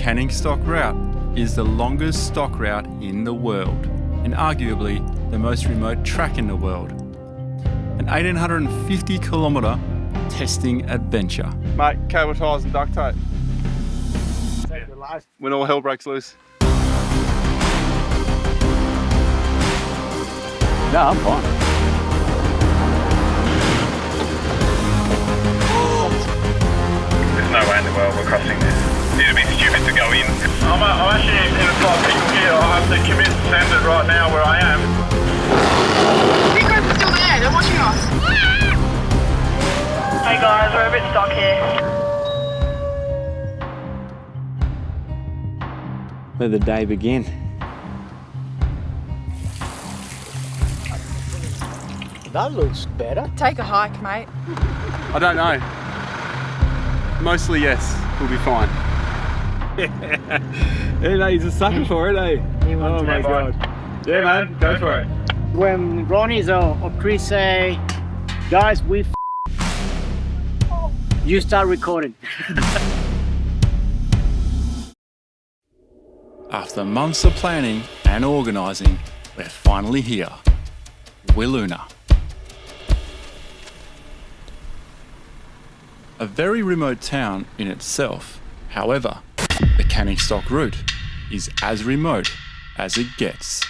canning stock route is the longest stock route in the world and arguably the most remote track in the world. An 1,850 kilometre testing adventure. Mate, cable ties and duct tape. When all hell breaks loose. No, I'm fine. There's no way in the world we're crossing this. It'd be stupid to go in. I'm actually in a slight pickle here. I have to commit to send it right now where I am. You guys are still there. They're watching us. Hey guys, we're a bit stuck here. Let the day begin. That looks better. Take a hike, mate. I don't know. Mostly yes, we'll be fine. Yeah, no, he's a sucker for it, eh? Oh my god. Yeah man, go for it. When Ronny or Chris say, guys, you start recording. After months of planning and organising, we're finally here. Wiluna. A very remote town in itself. However, the canning stock route is as remote as it gets.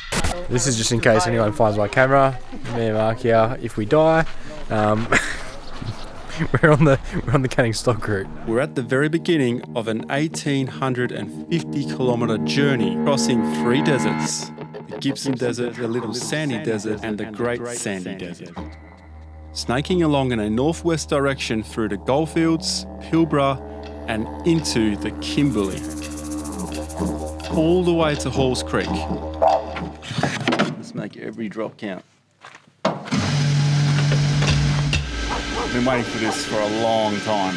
This is just in case anyone finds my camera. Me and Mark here. If we die, we're on the canning stock route. We're at the very beginning of an 1,850 kilometre journey crossing 3 deserts. The Gibson Desert, the Little Sandy Desert and the Great Sandy Desert. Snaking along in a northwest direction through the Goldfields, Pilbara and into the Kimberley. All the way to Halls Creek. Let's make every drop count. I've been waiting for this for a long time.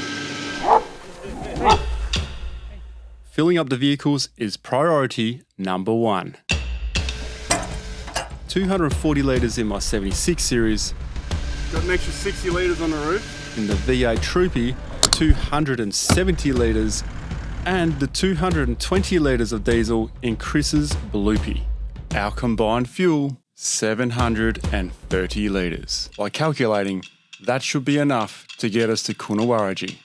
Filling up the vehicles is priority number 1. 240 litres in my 76 series. Got an extra 60 litres on the roof. In the V8 Troopy, 270 litres, and the 220 litres of diesel in Chris's Bloopy. Our combined fuel, 730 litres. By calculating, that should be enough to get us to Coonawarrigi.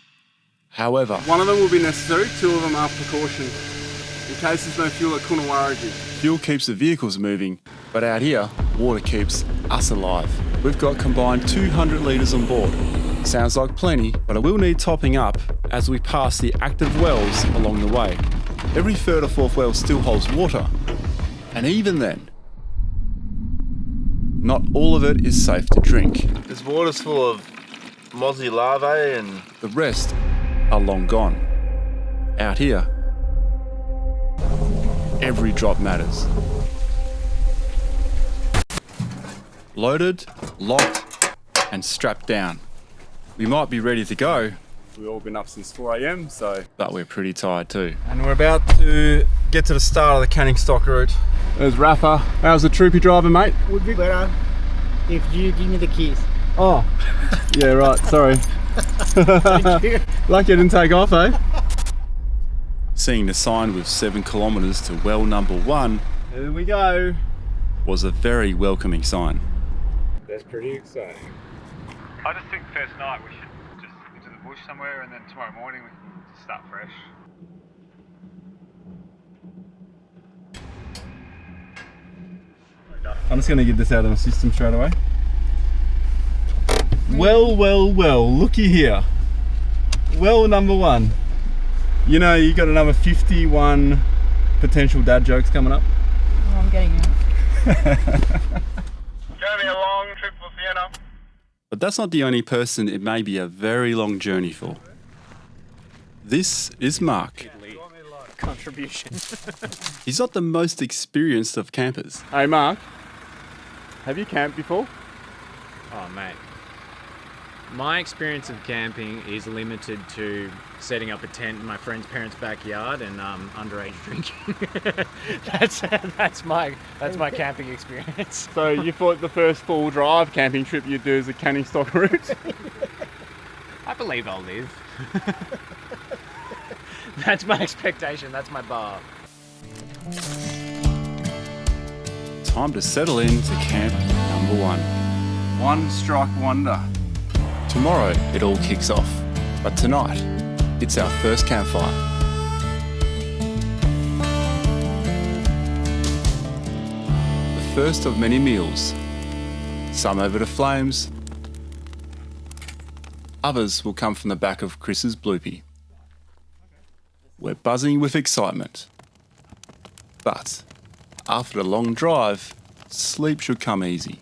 However, One of them will be necessary, 2 of them are precaution. In case there's no fuel at Coonawarrigi. fuel keeps the vehicles moving, but out here, water keeps us alive. We've got combined 200 litres on board. Sounds like plenty, but it will need topping up as we pass the active wells along the way. Every third or fourth well still holds water, and even then, not all of it is safe to drink. This water's full of mozzie larvae and... The rest are long gone. Out here, every drop matters. Loaded, locked, and strapped down. We might be ready to go, We've all been up since 4 a.m, so... but we're pretty tired too. And we're about to get to the start of the canning stock route. There's Rafa. How's the troopy driving, mate? Would be better if you give me the keys. Oh, yeah, right, sorry. Thank you. Lucky I didn't take off, eh? Seeing the sign with 7 kilometres to well number 1 Here we go. was a very welcoming sign. That's pretty exciting. I just think first night we should just into the bush somewhere and then tomorrow morning we can just start fresh. I'm just going to get this out of my system straight away. Well, looky here. Well number 1. You know, you got another 51 potential dad jokes coming up. Oh, I'm getting it. Gonna be a long trip for Sienna. But that's not the only person it may be a very long journey for. This is Mark. Contribution. He's not the most experienced of campers. Hey Mark, have you camped before? Oh mate, my experience of camping is limited to setting up a tent in my friend's parents' backyard and underage drinking. that's my camping experience. So you thought the first full drive camping trip you'd do is a canning stock route? I believe I'll live. That's my expectation, that's my bar. Time to settle into camp number 1. One strike wonder. Tomorrow it all kicks off, but tonight it's our first campfire. The first of many meals. Some over the flames, others will come from the back of Chris's bloopy. We're buzzing with excitement. But after a long drive, sleep should come easy.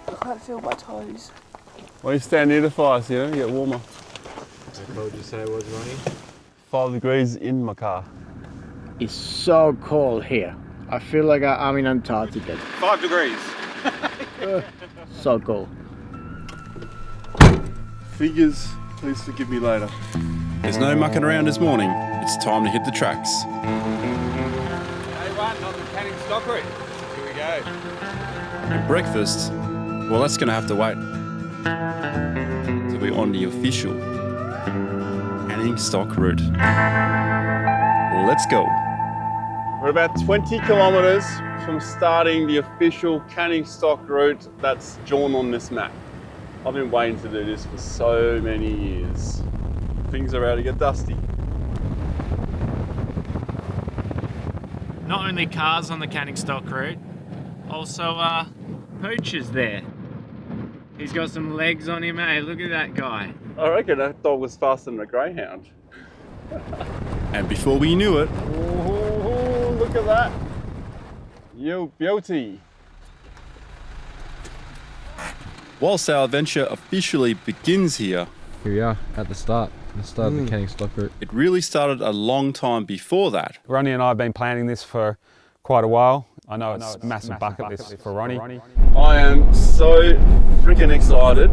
I can't feel my toes. Well, you stand near the fire so you get warmer. How cold did you say it was, Ronnie? 5 degrees in my car. It's so cold here. I feel like I'm in Antarctica. 5 degrees. So cold. Figures, please forgive me later. There's no mucking around this morning. It's time to hit the tracks. Day 1 on the Canning stock route. Here we go. And breakfast, well, that's going to have to wait. So we're on the official Canning stock route. Let's go. We're about 20 kilometres from starting the official Canning stock route that's drawn on this map. I've been waiting to do this for so many years. Things are about to get dusty. Not only cars on the Canning stock route, also Pooch's there. He's got some legs on him, hey, look at that guy. I reckon that dog was faster than a greyhound. And before we knew it, Oh, look at that. You beauty. whilst our adventure officially begins here, Here we are at the start of the Canning stock route. it really started a long time before that. Ronny and I have been planning this for quite a while. I know it's a massive bucket list for Ronny. I am so freaking excited.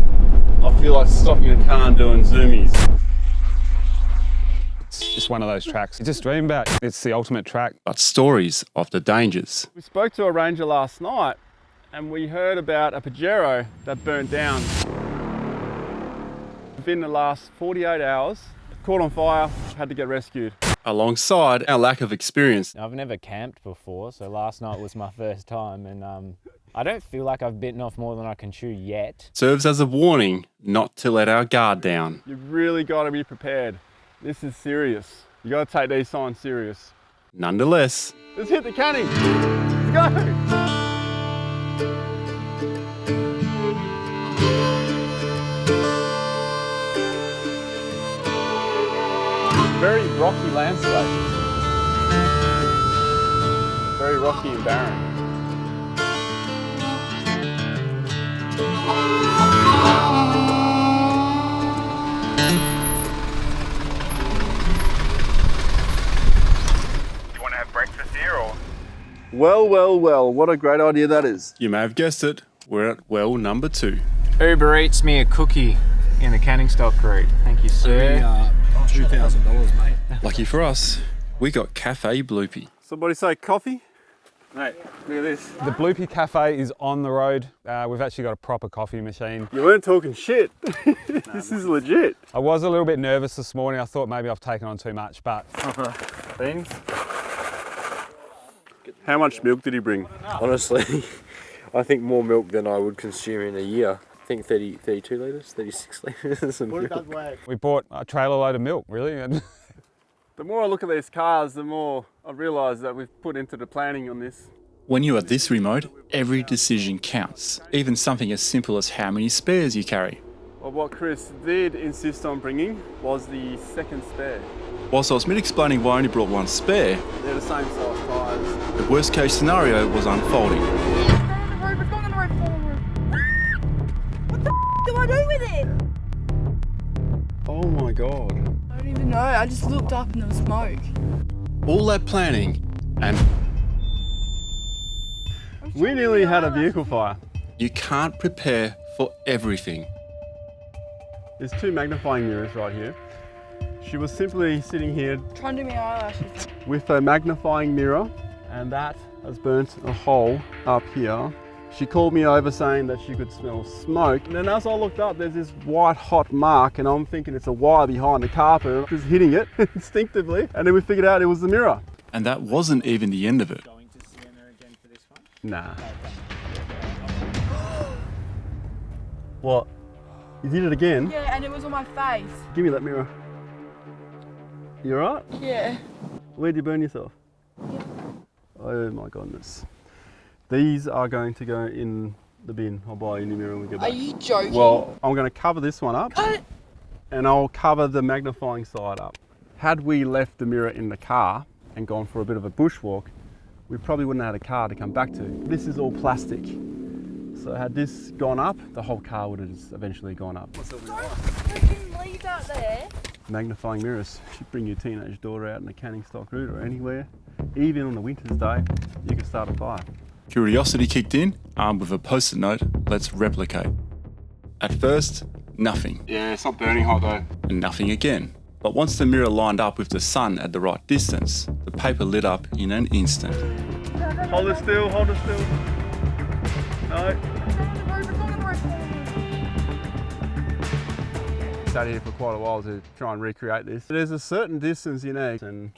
I feel like stopping a car and doing zoomies. It's just one of those tracks you just dream about. It's the ultimate track. But stories of the dangers. We spoke to a ranger last night and we heard about a Pajero that burnt down. Within the last 48 hours, caught on fire, had to get rescued. Alongside our lack of experience, I've never camped before, so last night was my first time, and I don't feel like I've bitten off more than I can chew yet. serves as a warning not to let our guard down. You've really got to be prepared. This is serious. You got to take these signs serious. Nonetheless, Let's hit the Canning. Let's go. Very rocky landscape. Very rocky and barren. Do you want to have breakfast here or? Well, well, well, what a great idea that is. you may have guessed it, we're at well number 2. Uber eats me a cookie in the Canning stock route. Thank you, sir. $2,000, mate. Lucky for us, we got Cafe Bloopy. Somebody say coffee? Mate, look at this. The Bloopy Cafe is on the road. We've actually got a proper coffee machine. You weren't talking shit. This is legit. I was a little bit nervous this morning. I thought maybe I've taken on too much, but Beans. How much milk did he bring? Honestly, I think more milk than I would consume in a year. I think 32 litres, 36 litres of milk. we bought a trailer load of milk, really. And The more I look at these cars, the more I realise that we've put into the planning on this. When you are this remote, every decision counts. Even something as simple as how many spares you carry. Well, what Chris did insist on bringing was the second spare. Whilst I was mid-explaining why I only brought one spare, They're the same size tyres. the worst case scenario was unfolding. What the do I do with it? Oh my God. I don't even know. I just looked up and there was smoke. All that planning, and We nearly had a vehicle fire. you can't prepare for everything. There's 2 magnifying mirrors right here. She was simply sitting here Trying to do my eyelashes. with a magnifying mirror, and that has burnt a hole up here. She called me over saying that she could smell smoke. And then as I looked up, there's this white hot mark and I'm thinking it's a wire behind the carpet, just hitting it instinctively. And then we figured out it was the mirror. And that wasn't even the end of it. Going to Sienna again for this one? Nah. What? You did it again? Yeah, and it was on my face. Give me that mirror. You alright? Yeah. Where'd you burn yourself? Yeah. Oh my goodness. These are going to go in the bin. I'll buy you a new mirror when we get back. Are you joking? Well, I'm going to cover this one up. Cut it. And I'll cover the magnifying side up. Had we left the mirror in the car and gone for a bit of a bushwalk, we probably wouldn't have had a car to come back to. This is all plastic. So had this gone up, the whole car would have just eventually gone up. Don't freaking leave that there. Magnifying mirrors. You bring your teenage daughter out in a canning stock route or anywhere, even on a winter's day, you can start a fire. Curiosity kicked in, armed with a post-it note, let's replicate. At first, nothing. Yeah, it's not burning hot though. And nothing again. But once the mirror lined up with the sun at the right distance, the paper lit up in an instant. Hold it still, hold it still. No. Sat here for quite a while to try and recreate this. There's a certain distance you need, and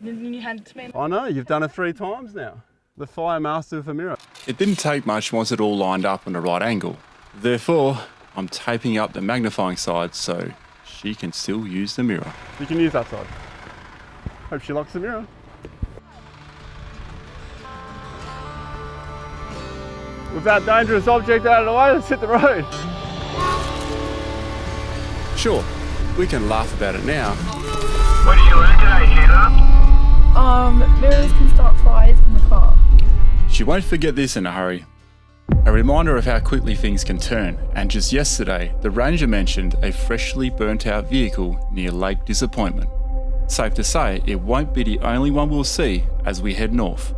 Then you hand it to me. I know, you've done it 3 times now. The fire master of a mirror. It didn't take much once it all lined up on the right angle. Therefore, I'm taping up the magnifying side so she can still use the mirror. You can use that side. Hope she locks the mirror. With that dangerous object out of the way, let's hit the road. Sure, we can laugh about it now, What did you learn today, Sheila? Mirrors can start fires in the car. she won't forget this in a hurry. A reminder of how quickly things can turn, and just yesterday, the ranger mentioned a freshly burnt out vehicle near Lake Disappointment. Safe to say, it won't be the only one we'll see as we head north.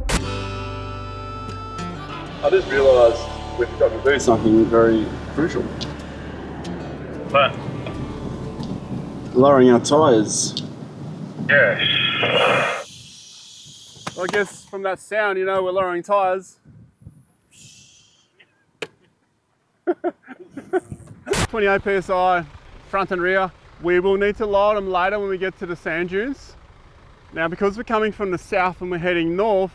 I just realised we've got to do something very crucial. What? Lowering our tyres. Yeah. I guess from that sound, you know we're lowering tyres. 28 psi, front and rear. We will need to lower them later when we get to the sand dunes. Now, because we're coming from the south and we're heading north,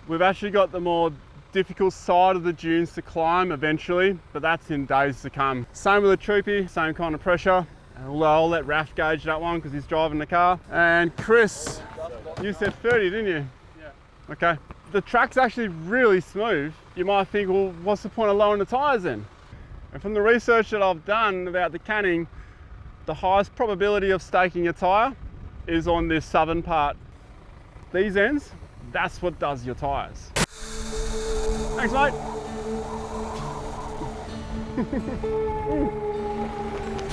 we've actually got the more difficult side of the dunes to climb eventually, but that's in days to come. Same with the troopy, same kind of pressure. I'll let Raf gauge that one because he's driving the car. And Chris, you said 30, didn't you? Yeah. Okay. The track's actually really smooth. You might think, well, what's the point of lowering the tyres then? And from the research that I've done about the canning, the highest probability of staking a tyre is on this southern part. These ends, that's what does your tyres. Thanks, mate.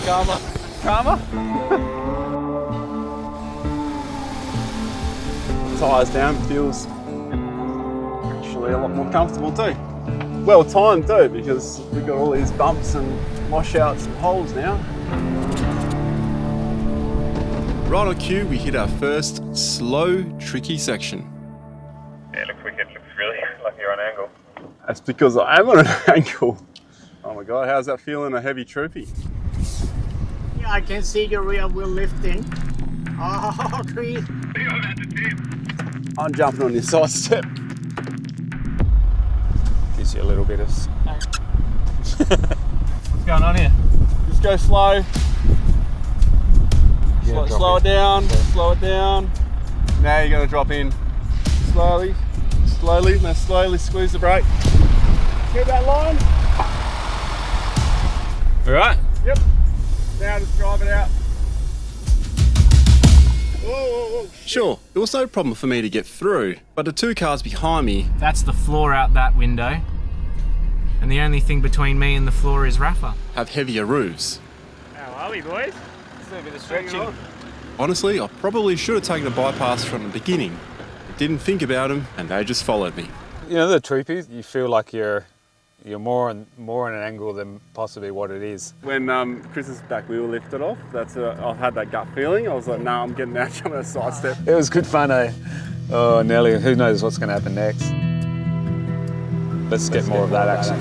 Karma. Karma? Tyres down, feels actually a lot more comfortable too. Well timed too, because we've got all these bumps and washouts and holes now. Right on cue, we hit our first slow, tricky section. Yeah, it looks wicked. Looks really like you're on angle. That's because I am on an angle. Oh my God, how's that feeling, a heavy troopy? Yeah, I can see your rear wheel lifting. Oh, Chris. You're about to tip. I'm jumping on your side step. Gives you a little bit of... What's going on here? Just go slow. Slow it down, slow it down. Now you're gonna drop in. Slowly, slowly, now slowly squeeze the brake. Get that line. All right. Yep. Now just drive it out. Whoa, whoa, whoa. Sure, it was no problem for me to get through, but the 2 cars behind me That's the floor out that window. And the only thing between me and the floor is Rafa. have heavier roofs. How are we, boys? A bit of stretching. Honestly, I probably should have taken a bypass from the beginning. I didn't think about them, and they just followed me. You know, the troopies, you feel like you're more in an angle than possibly what it is. When Chris's back wheel lifted off, I had that gut feeling. I was like, nah, I'm getting out, I'm gonna sidestep. It was good fun, eh? Oh, Nelly, who knows what's going to happen next? Let's get more of that action.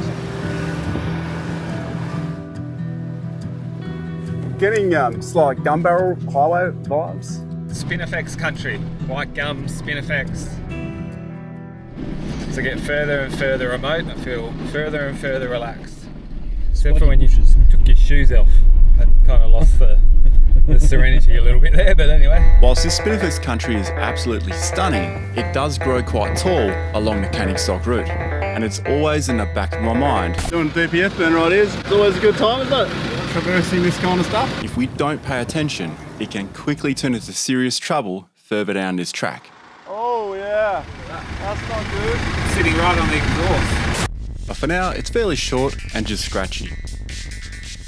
Getting slight gun barrel highway vibes. Spinifex country, white gum, Spinifex. As I get further and further remote, I feel further and further relaxed. Except for when you took your shoes off. That kind of lost the serenity a little bit there, but anyway. Whilst this Spinifex country is absolutely stunning, it does grow quite tall along the Canning Stock route. And it's always in the back of my mind. Doing DPF burn right here. It's always a good time, isn't it? Traversing this kind of stuff. If we don't pay attention, it can quickly turn into serious trouble further down this track. Oh yeah, that's not good. Sitting right on the exhaust. But for now, it's fairly short and just scratchy.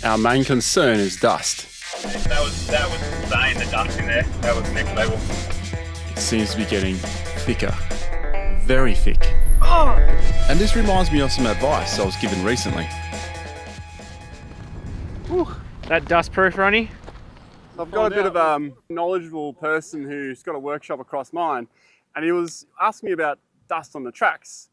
Our main concern is dust. That was insane, the dust in there. That was next level. It seems to be getting thicker, very thick. And this reminds me of some advice I was given recently. That dust proof, Ronny? I've got a bit of a knowledgeable person who's got a workshop across mine, and he was asking me about dust on the tracks.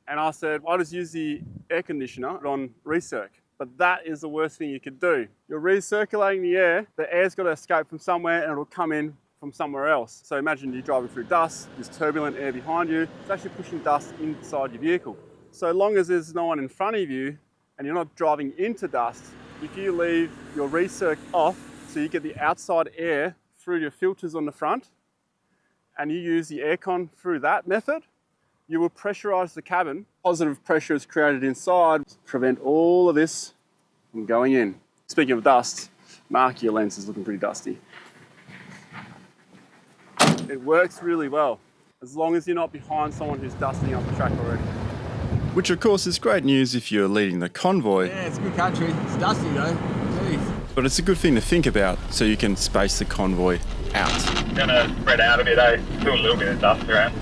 And I said, I just use the air conditioner on recirc. But that is the worst thing you could do. You're recirculating the air's got to escape from somewhere and it'll come in from somewhere else. So imagine you're driving through dust, there's turbulent air behind you, it's actually pushing dust inside your vehicle. So long as there's no one in front of you and you're not driving into dust, if you leave your recirc off, so you get the outside air through your filters on the front, and you use the aircon through that method, you will pressurize the cabin. Positive pressure is created inside to prevent all of this from going in. Speaking of dust, Mark, your lens is looking pretty dusty. It works really well, as long as you're not behind someone who's dusting up the track already. Which of course is great news if you're leading the convoy. Yeah, it's good country. It's dusty though. Jeez. But it's a good thing to think about so you can space the convoy out. Gonna spread out a bit, Still a little bit of dust around.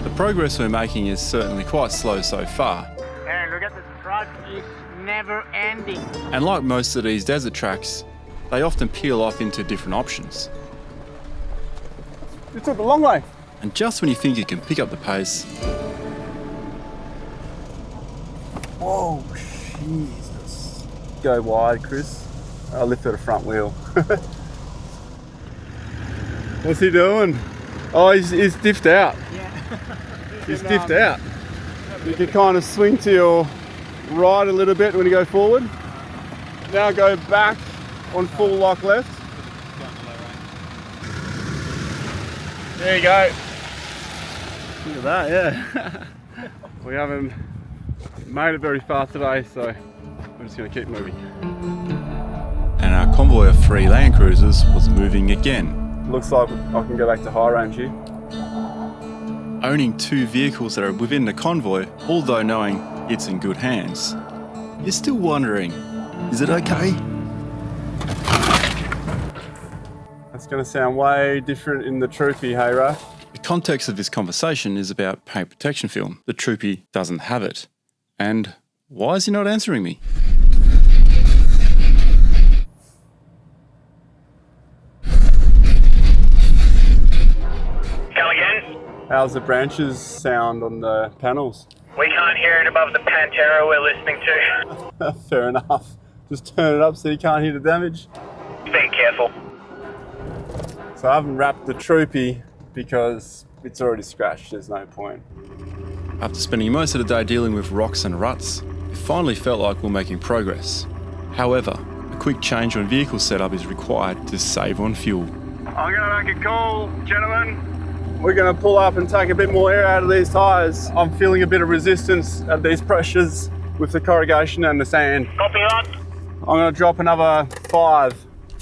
The progress we're making is certainly quite slow so far. Hey, look at the truck. It's never ending. And like most of these desert tracks, they often peel off into different options. You took the long way. And just when you think you can pick up the pace, Whoa, Jesus. Go wide, Chris. I lifted a front wheel. What's he doing? Oh, he's diffed out. Yeah. He's diffed out. You can kind of swing to your right a little bit when you go forward. Now go back on full lock left. There you go. Look at that, yeah. We haven't made it very far today, so we're just going to keep moving. and our convoy of 3 Land Cruisers was moving again. Looks like I can go back to high range here. Owning 2 vehicles that are within the convoy, although knowing it's in good hands, you're still wondering, is it okay? That's going to sound way different in the Troopy, hey Ray? The context of this conversation is about paint protection film. The Troopy doesn't have it. And why is he not answering me? Come again? How's the branches sound on the panels? We can't hear it above the Pantera we're listening to. Fair enough. Just turn it up so you can't hear the damage. Be careful. So I haven't wrapped the Troopy because it's already scratched, there's no point. After spending most of the day dealing with rocks and ruts, it finally felt like we're making progress. However, a quick change on vehicle setup is required to save on fuel. I'm gonna make a call, gentlemen. We're going to pull up and take a bit more air out of these tyres. I'm feeling a bit of resistance at these pressures with the corrugation and the sand. Copy that. I'm going to drop another 5.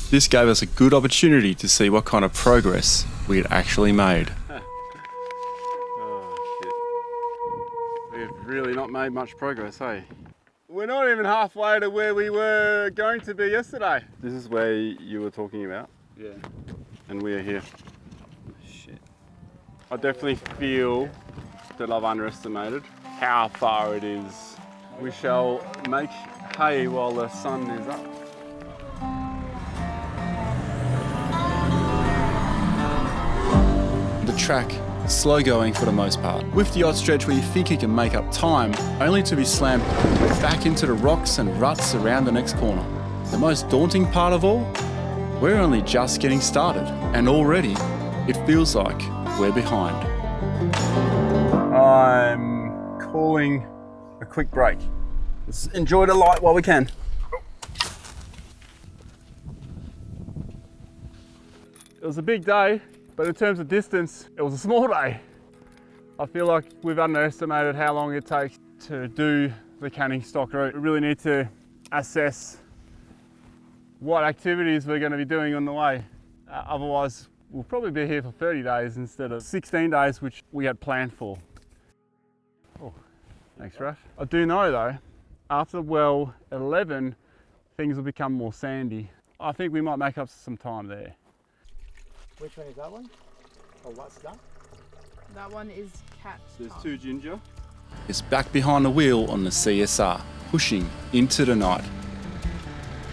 This gave us a good opportunity to see what kind of progress we had actually made. Oh shit. We've really not made much progress, hey? We're not even halfway to where we were going to be yesterday. This is where you were talking about? Yeah. And we are here. Shit. I definitely feel that I've underestimated how far it is. We shall make hay while the sun is up. The track slow going for the most part, with the odd stretch where you think you can make up time, only to be slammed back into the rocks and ruts around the next corner. The most daunting part of all? We're only just getting started, and already it feels like we're behind. I'm calling a quick break. Let's enjoy the light while we can. It was a big day, but in terms of distance, it was a small day. I feel like we've underestimated how long it takes to do the canning stock route. We really need to assess what activities we're going to be doing on the way. Otherwise, we'll probably be here for 30 days instead of 16 days, which we had planned for. Oh, thanks, Raf. I do know though, after well 11, things will become more sandy. I think we might make up some time there. Which one is that one? Or what's that? That one is cat. There's two ginger. It's back behind the wheel on the CSR, pushing into the night.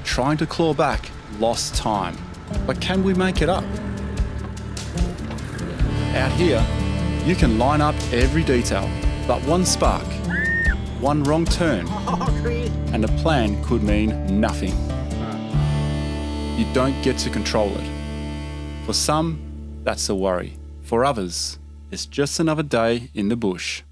Trying to claw back lost time, but can we make it up? Out here, you can line up every detail, but one spark, one wrong turn, and the plan could mean nothing. You don't get to control it. For some, that's a worry. For others, it's just another day in the bush.